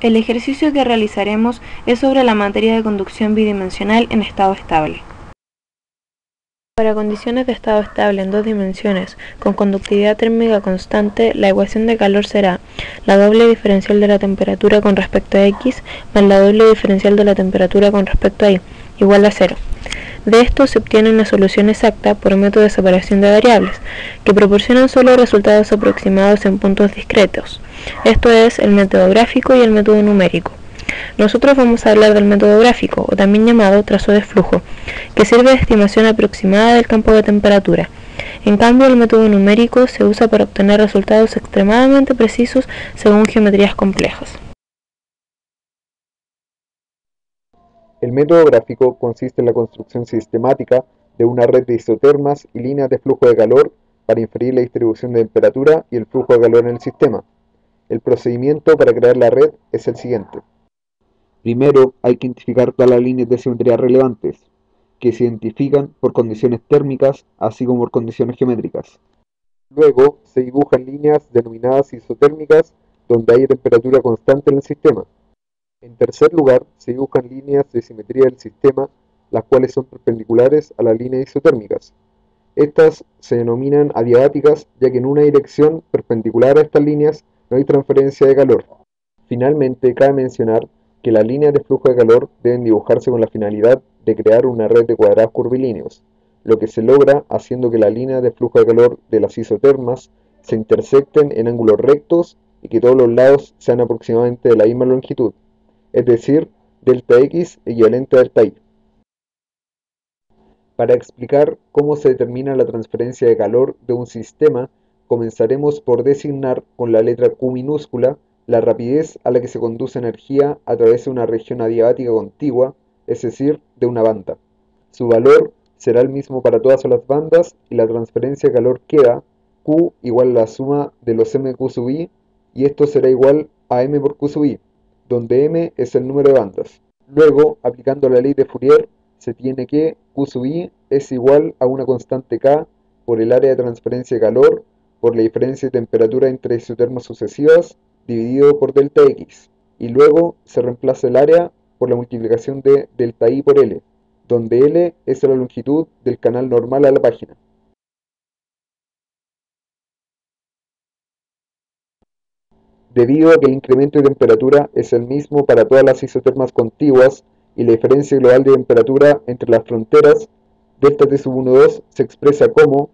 El ejercicio que realizaremos es sobre la materia de conducción bidimensional en estado estable. Para condiciones de estado estable en dos dimensiones con conductividad térmica constante, la ecuación de calor será la doble diferencial de la temperatura con respecto a x más la doble diferencial de la temperatura con respecto a y, igual a 0. De esto se obtiene una solución exacta por método de separación de variables, que proporcionan solo resultados aproximados en puntos discretos. Esto es el método gráfico y el método numérico. Nosotros vamos a hablar del método gráfico, o también llamado trazo de flujo, que sirve de estimación aproximada del campo de temperatura. En cambio, el método numérico se usa para obtener resultados extremadamente precisos según geometrías complejas. El método gráfico consiste en la construcción sistemática de una red de isotermas y líneas de flujo de calor para inferir la distribución de temperatura y el flujo de calor en el sistema. El procedimiento para crear la red es el siguiente. Primero hay que identificar todas las líneas de simetría relevantes, que se identifican por condiciones térmicas así como por condiciones geométricas. Luego se dibujan líneas denominadas isotérmicas donde hay temperatura constante en el sistema. En tercer lugar, se dibujan líneas de simetría del sistema, las cuales son perpendiculares a las líneas isotérmicas. Estas se denominan adiabáticas, ya que en una dirección perpendicular a estas líneas no hay transferencia de calor. Finalmente, cabe mencionar que las líneas de flujo de calor deben dibujarse con la finalidad de crear una red de cuadrados curvilíneos, lo que se logra haciendo que las líneas de flujo de calor de las isotermas se intersecten en ángulos rectos y que todos los lados sean aproximadamente de la misma longitud, es decir, delta x equivalente a delta y. Para explicar cómo se determina la transferencia de calor de un sistema, comenzaremos por designar con la letra Q minúscula la rapidez a la que se conduce energía a través de una región adiabática contigua, es decir, de una banda. Su valor será el mismo para todas las bandas y la transferencia de calor queda Q igual a la suma de los mq sub i, y esto será igual a m por q sub i, donde m es el número de bandas. Luego, aplicando la ley de Fourier, se tiene que Q sub i es igual a una constante K por el área de transferencia de calor por la diferencia de temperatura entre isotermas sucesivas dividido por delta x, y luego se reemplaza el área por la multiplicación de delta i por L, donde L es la longitud del canal normal a la página. Debido a que el incremento de temperatura es el mismo para todas las isotermas contiguas y la diferencia global de temperatura entre las fronteras, delta T sub 1,2 se expresa como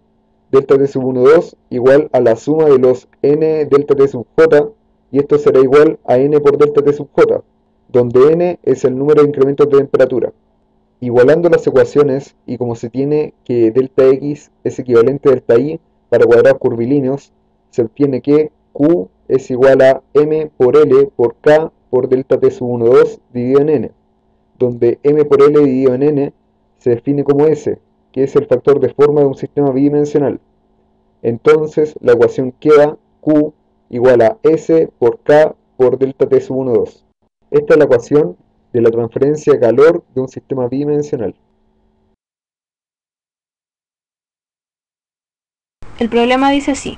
delta T sub 1,2 igual a la suma de los n delta T sub j, y esto será igual a n por delta T sub j, donde n es el número de incrementos de temperatura. Igualando las ecuaciones, y como se tiene que delta x es equivalente a delta y para cuadrados curvilíneos, se obtiene que Q es igual a m por L por K por delta T sub 1,2 dividido en n, donde m por L dividido en n se define como S, que es el factor de forma de un sistema bidimensional. Entonces la ecuación queda Q igual a S por K por delta T sub 1,2. Esta es la ecuación de la transferencia de calor de un sistema bidimensional. El problema dice así: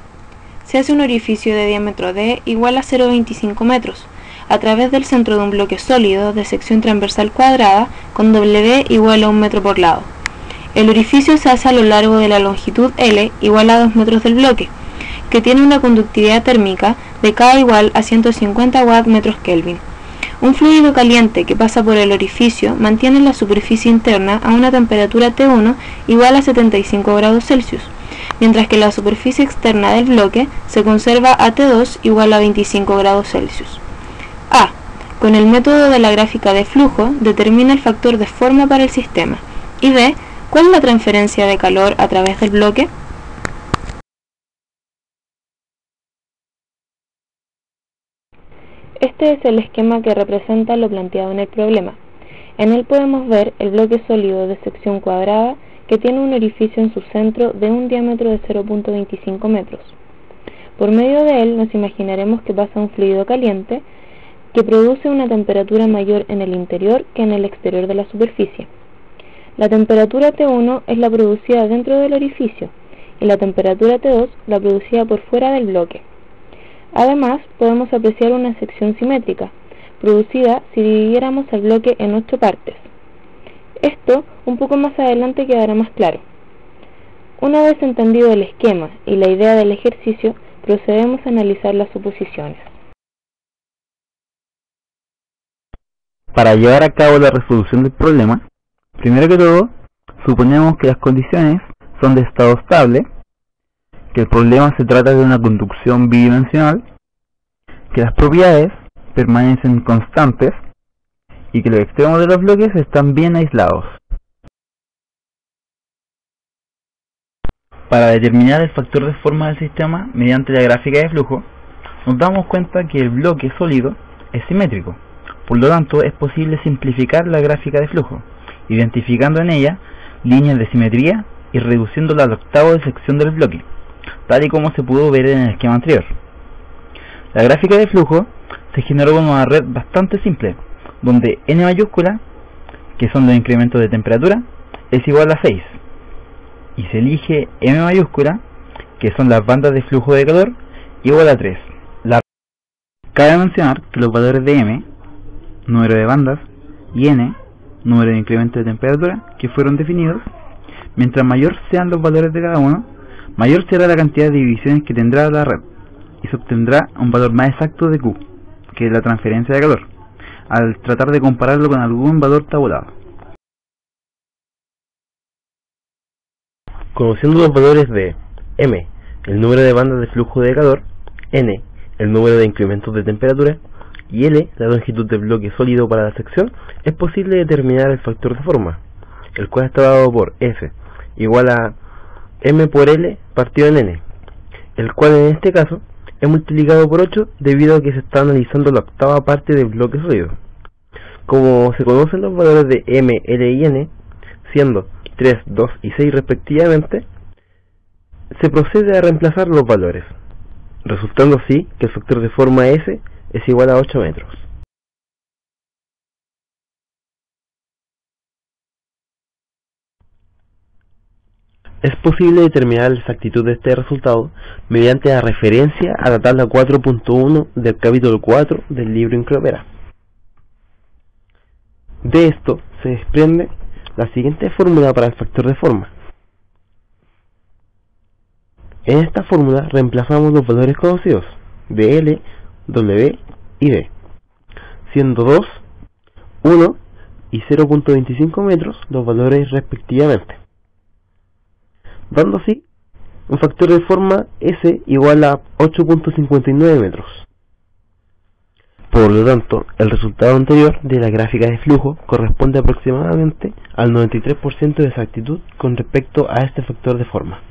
se hace un orificio de diámetro d igual a 0,25 metros, a través del centro de un bloque sólido de sección transversal cuadrada con W igual a 1 metro por lado. El orificio se hace a lo largo de la longitud L igual a 2 metros del bloque, que tiene una conductividad térmica de K igual a 150 Wm Kelvin. Un fluido caliente que pasa por el orificio mantiene la superficie interna a una temperatura T1 igual a 75 grados Celsius, mientras que la superficie externa del bloque se conserva a T2 igual a 25 grados Celsius. A. Con el método de la gráfica de flujo, determina el factor de forma para el sistema. Y B. ¿Cuál es la transferencia de calor a través del bloque? Este es el esquema que representa lo planteado en el problema. En él podemos ver el bloque sólido de sección cuadrada que tiene un orificio en su centro de un diámetro de 0,25 metros. Por medio de él nos imaginaremos que pasa un fluido caliente que produce una temperatura mayor en el interior que en el exterior de la superficie. La temperatura T1 es la producida dentro del orificio y la temperatura T2 la producida por fuera del bloque. Además, podemos apreciar una sección simétrica, producida si dividiéramos el bloque en 8 partes. Esto un poco más adelante quedará más claro. Una vez entendido el esquema y la idea del ejercicio, procedemos a analizar las suposiciones. Para llevar a cabo la resolución del problema, primero que todo, suponemos que las condiciones son de estado estable, que el problema se trata de una conducción bidimensional, que las propiedades permanecen constantes y que los extremos de los bloques están bien aislados. Para determinar el factor de forma del sistema mediante la gráfica de flujo, nos damos cuenta que el bloque sólido es simétrico. Por lo tanto, es posible simplificar la gráfica de flujo, identificando en ella líneas de simetría y reduciéndola al octavo de sección del bloque, tal y como se pudo ver en el esquema anterior. La gráfica de flujo se generó con una red bastante simple, donde n mayúscula, que son los incrementos de temperatura, es igual a 6, y se elige m mayúscula, que son las bandas de flujo de calor, igual a 3. Cabe mencionar que los valores de m, número de bandas, y n, número de incrementos de temperatura, que fueron definidos, mientras mayor sean los valores de cada uno, mayor será la cantidad de divisiones que tendrá la red, y se obtendrá un valor más exacto de Q, que es la transferencia de calor, al tratar de compararlo con algún valor tabulado. Conociendo los valores de m, el número de bandas de flujo de calor, n, el número de incrementos de temperatura, y L, la longitud del bloque sólido para la sección, es posible determinar el factor de forma, el cual está dado por F, igual a M por L partido en N, el cual en este caso es multiplicado por 8 debido a que se está analizando la octava parte del bloque sólido. Como se conocen los valores de M, L y N, siendo 3, 2 y 6 respectivamente, se procede a reemplazar los valores, resultando así que el factor de forma S es igual a 8 metros. Es posible determinar la exactitud de este resultado mediante la referencia a la tabla 4.1 del capítulo 4 del libro Incropera. De esto se desprende la siguiente fórmula para el factor de forma. En esta fórmula reemplazamos los valores conocidos de L, W y D, siendo 2, 1 y 0.25 metros los valores respectivamente, dando así un factor de forma S igual a 8.59 metros. Por lo tanto, el resultado anterior de la gráfica de flujo corresponde aproximadamente al 93% de exactitud con respecto a este factor de forma.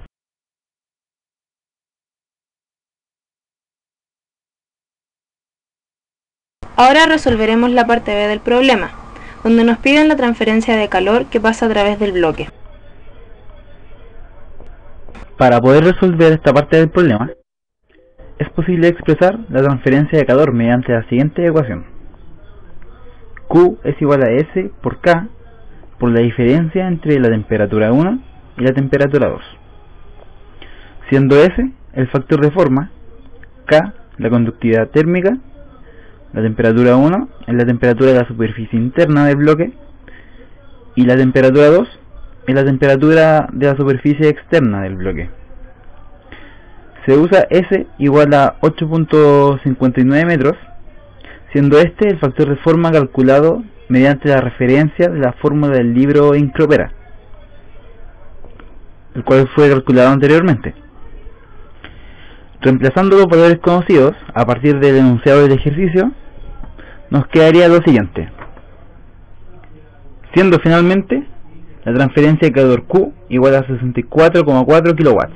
Ahora resolveremos la parte B del problema, donde nos piden la transferencia de calor que pasa a través del bloque. Para poder resolver esta parte del problema, es posible expresar la transferencia de calor mediante la siguiente ecuación. Q es igual a S por K por la diferencia entre la temperatura 1 y la temperatura 2, siendo S el factor de forma, K la conductividad térmica, la temperatura 1 es la temperatura de la superficie interna del bloque y la temperatura 2 es la temperatura de la superficie externa del bloque. Se usa S igual a 8.59 metros, siendo este el factor de forma calculado mediante la referencia de la fórmula del libro Incropera, el cual fue calculado anteriormente. Reemplazando los valores conocidos a partir del enunciado del ejercicio, nos quedaría lo siguiente, siendo finalmente la transferencia de calor Q igual a 64,4 kilowatts.